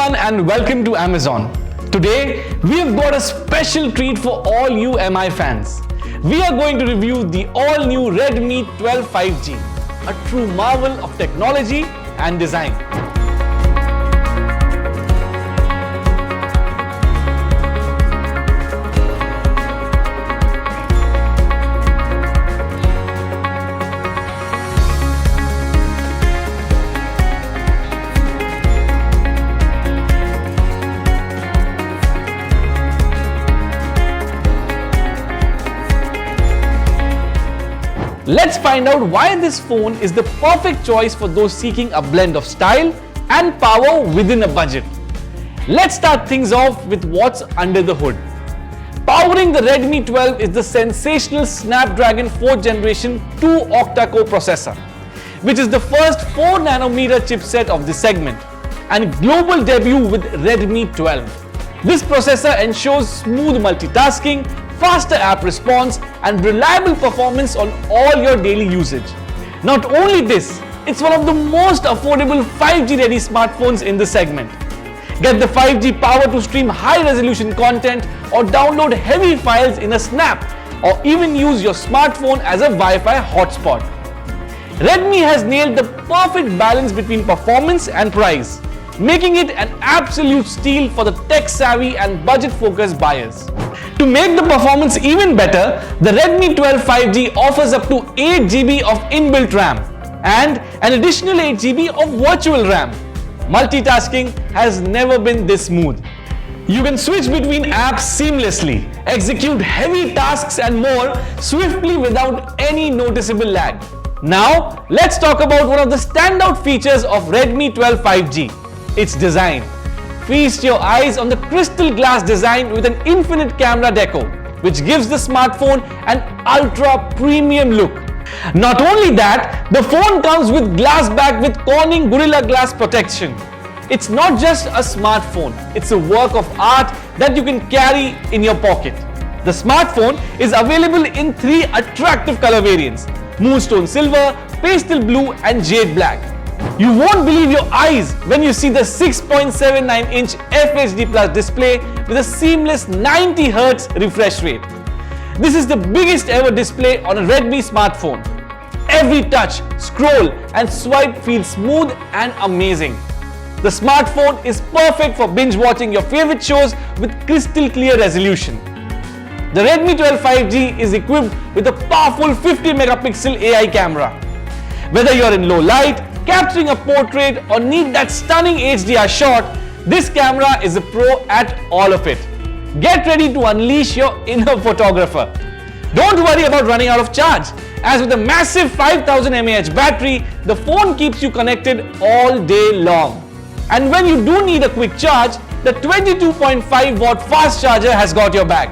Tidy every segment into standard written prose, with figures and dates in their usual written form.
everyone and welcome to Amazon. Today we have got a special treat for all you MI fans. We are going to review the all-new Redmi 12 5G, a true marvel of technology and design. Let's find out why this phone is the perfect choice for those seeking a blend of style and power within a budget. Let's start things off with what's under the hood. Powering the Redmi 12 is the sensational Snapdragon 4th generation 2 octa-core processor, which is the first 4nm chipset of the segment and global debut with Redmi 12. This processor ensures smooth multitasking, faster app response and reliable performance on all your daily usage. Not only this, it's one of the most affordable 5G ready smartphones in the segment. Get the 5G power to stream high resolution content or download heavy files in a snap or even use your smartphone as a Wi-Fi hotspot. Redmi has nailed the perfect balance between performance and price, making it an absolute steal for the tech-savvy and budget-focused buyers. To make the performance even better, the Redmi 12 5G offers up to 8GB of inbuilt RAM and an additional 8GB of virtual RAM. Multitasking has never been this smooth. You can switch between apps seamlessly, execute heavy tasks and more swiftly without any noticeable lag. Now, let's talk about one of the standout features of Redmi 12 5G, its design. Feast your eyes on the crystal glass design with an infinite camera deco, which gives the smartphone an ultra premium look. Not only that, the phone comes with glass back with Corning Gorilla Glass protection. It's not just a smartphone, it's a work of art that you can carry in your pocket. The smartphone is available in 3 attractive color variants: Moonstone Silver, Pastel Blue and Jade Black. You won't believe your eyes when you see the 6.79-inch FHD Plus display with a seamless 90Hz refresh rate. This is the biggest ever display on a Redmi smartphone. Every touch, scroll and swipe feels smooth and amazing. The smartphone is perfect for binge watching your favorite shows with crystal clear resolution. The Redmi 12 5G is equipped with a powerful 50-megapixel AI camera. Whether you're in low light, capturing a portrait or need that stunning HDR shot, this camera is a pro at all of it. Get ready to unleash your inner photographer. Don't worry about running out of charge, as with a massive 5000 mAh battery, the phone keeps you connected all day long. And when you do need a quick charge, the 22.5 watt fast charger has got your back.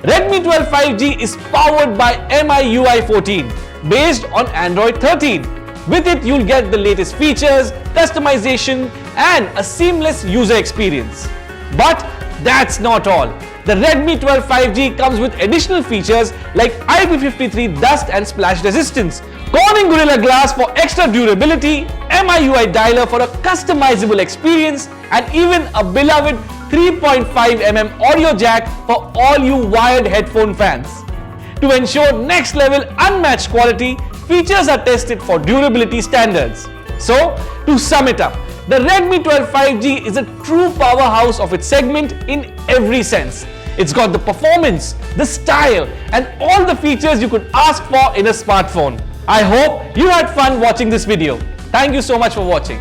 Redmi 12 5G is powered by MIUI 14, based on Android 13. With it, you'll get the latest features, customization, and a seamless user experience. But that's not all. The Redmi 12 5G comes with additional features like IP53 dust and splash resistance, Corning Gorilla Glass for extra durability, MIUI dialer for a customizable experience, and even a beloved 3.5mm audio jack for all you wired headphone fans. To ensure next level unmatched quality, features are tested for durability standards. So, to sum it up, the Redmi 12 5G is a true powerhouse of its segment in every sense. It's got the performance, the style, and all the features you could ask for in a smartphone. I hope you had fun watching this video. Thank you so much for watching.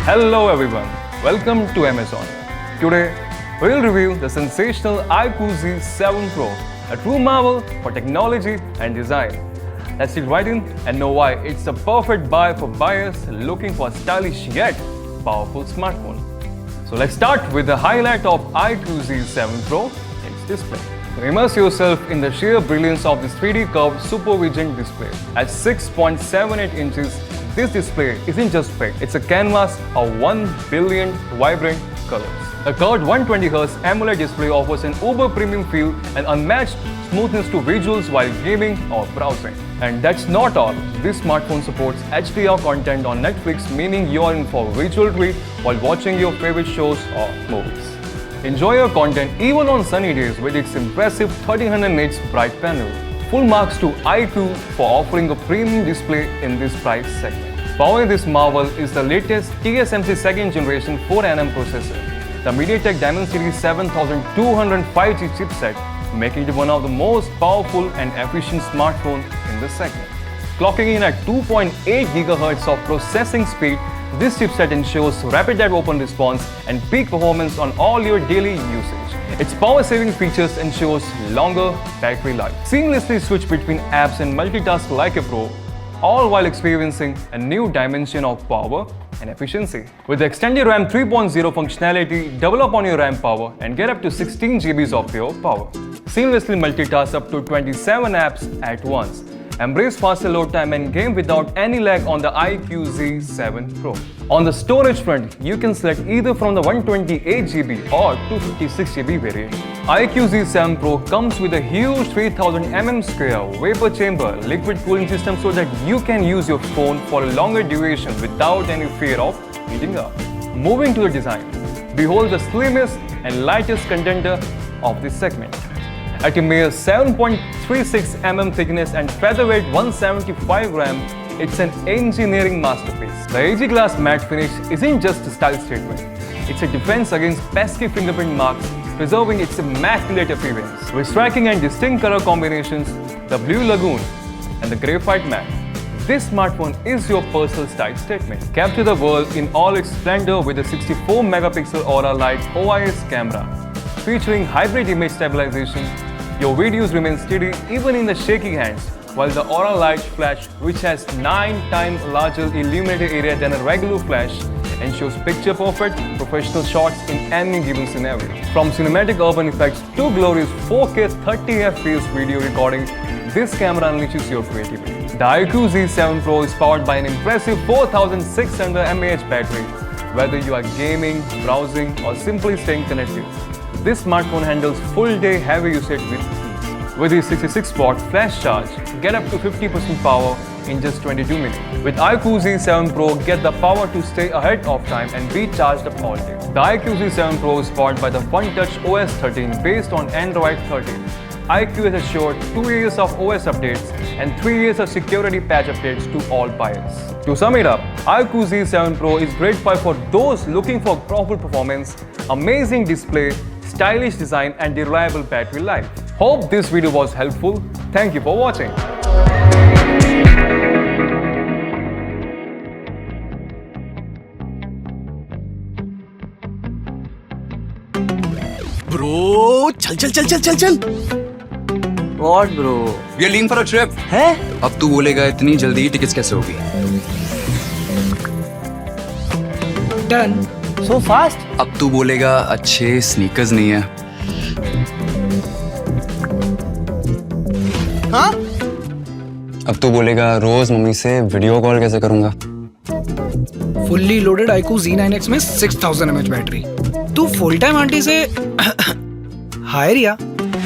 Hello everyone, welcome to Amazon. Today, we'll review the sensational iQOO 7 Pro, a true marvel for technology and design. Let's dig right in and know why it's a perfect buy for buyers looking for a stylish yet powerful smartphone. So let's start with the highlight of iQOO 7 Pro, its display. Immerse yourself in the sheer brilliance of this 3D curved supervision display. At 6.78 inches, this display isn't just big, it's a canvas of 1 billion vibrant colors. The curved 120Hz AMOLED display offers an uber premium feel and unmatched smoothness to visuals while gaming or browsing. And that's not all. This smartphone supports HDR content on Netflix, meaning you're in for a visual treat while watching your favorite shows or movies. Enjoy your content even on sunny days with its impressive 1300 nits bright panel. Full marks to iQOO for offering a premium display in this price segment. Powering this marvel is the latest TSMC 2nd generation 4nm processor, the MediaTek Dimesity 7205G chipset, making it one of the most powerful and efficient smartphones in the segment. Clocking in at 2.8 GHz of processing speed, this chipset ensures rapid and open response and peak performance on all your daily usage. Its power-saving features ensures longer battery life. Seamlessly switch between apps and multitask like a pro, all while experiencing a new dimension of power and efficiency. With the extended RAM 3.0 functionality, double up on your RAM power and get up to 16 GB of pure power. Seamlessly multitask up to 27 apps at once. Embrace faster load time and game without any lag on the iQOO Z7 Pro. On the storage front, you can select either from the 128GB or 256GB variant. iQOO Z7 Pro comes with a huge 3000mm square vapor chamber liquid cooling system so that you can use your phone for a longer duration without any fear of heating up. Moving to the design, behold the slimmest and lightest contender of this segment. At a mere 7.36mm thickness and featherweight 175 gram, it's an engineering masterpiece. The AG glass matte finish isn't just a style statement. It's a defense against pesky fingerprint marks, preserving its immaculate appearance. With striking and distinct color combinations, the Blue Lagoon and the Graphite Matte, this smartphone is your personal style statement. Capture the world in all its splendor with a 64-megapixel Aura Light OIS camera. Featuring hybrid image stabilization, your videos remain steady even in the shaky hands, while the Aura Light Flash, which has 9 times larger illuminated area than a regular flash, ensures picture-perfect professional shots in any given scenario. From cinematic urban effects to glorious 4K 30fps video recording, this camera unleashes your creativity. The iQOO Z7 Pro is powered by an impressive 4600 mAh battery. Whether you are gaming, browsing, or simply staying connected, this smartphone handles full-day heavy usage with ease. With its 66-watt FlashCharge, get up to 50% power in just 22 minutes. With iQOO Z7 Pro, get the power to stay ahead of time and be charged up all day. The iQOO Z7 Pro is powered by the OneTouch OS 13 based on Android 13. iQOO has assured 2 years of OS updates and 3 years of security patch updates to all buyers. To sum it up, iQOO Z7 Pro is great buy for those looking for powerful performance, amazing display, stylish design and reliable battery life. Hope this video was helpful. Thank you for watching. Bro, चल. What bro? We are leaving for a trip. है? अब तू बोलेगा इतनी जल्दी tickets कैसे होगी? Done. So fast? अब तू बोलेगा अच्छे स्नीकर्स नहीं है. हाँ? अब तू बोलेगा रोज मम्मी से वीडियो कॉल कैसे करूंगा? फुल्ली लोडेड iQOO Z9X में 6000 mAh बैटरी. तू फुल टाइम आंटी से हाय रिया.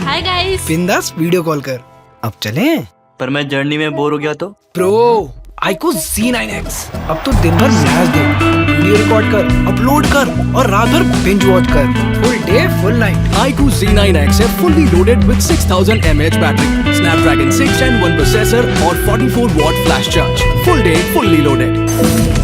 Hi guys. बिंदास वीडियो कॉल कर. अब चलें? पर मैं जर्नी में बोर हो गया तो? Pro iQOO Z9X. अब तो दिन भर मैच देख, वीडियो रिकॉर्ड कर, अपलोड कर और रात भर बिंज वॉच कर. Full day full night. iQOO Z9X है fully loaded with 6000 mAh battery, Snapdragon 6 Gen 1 processor और 44 watt flash charge. Full day fully loaded.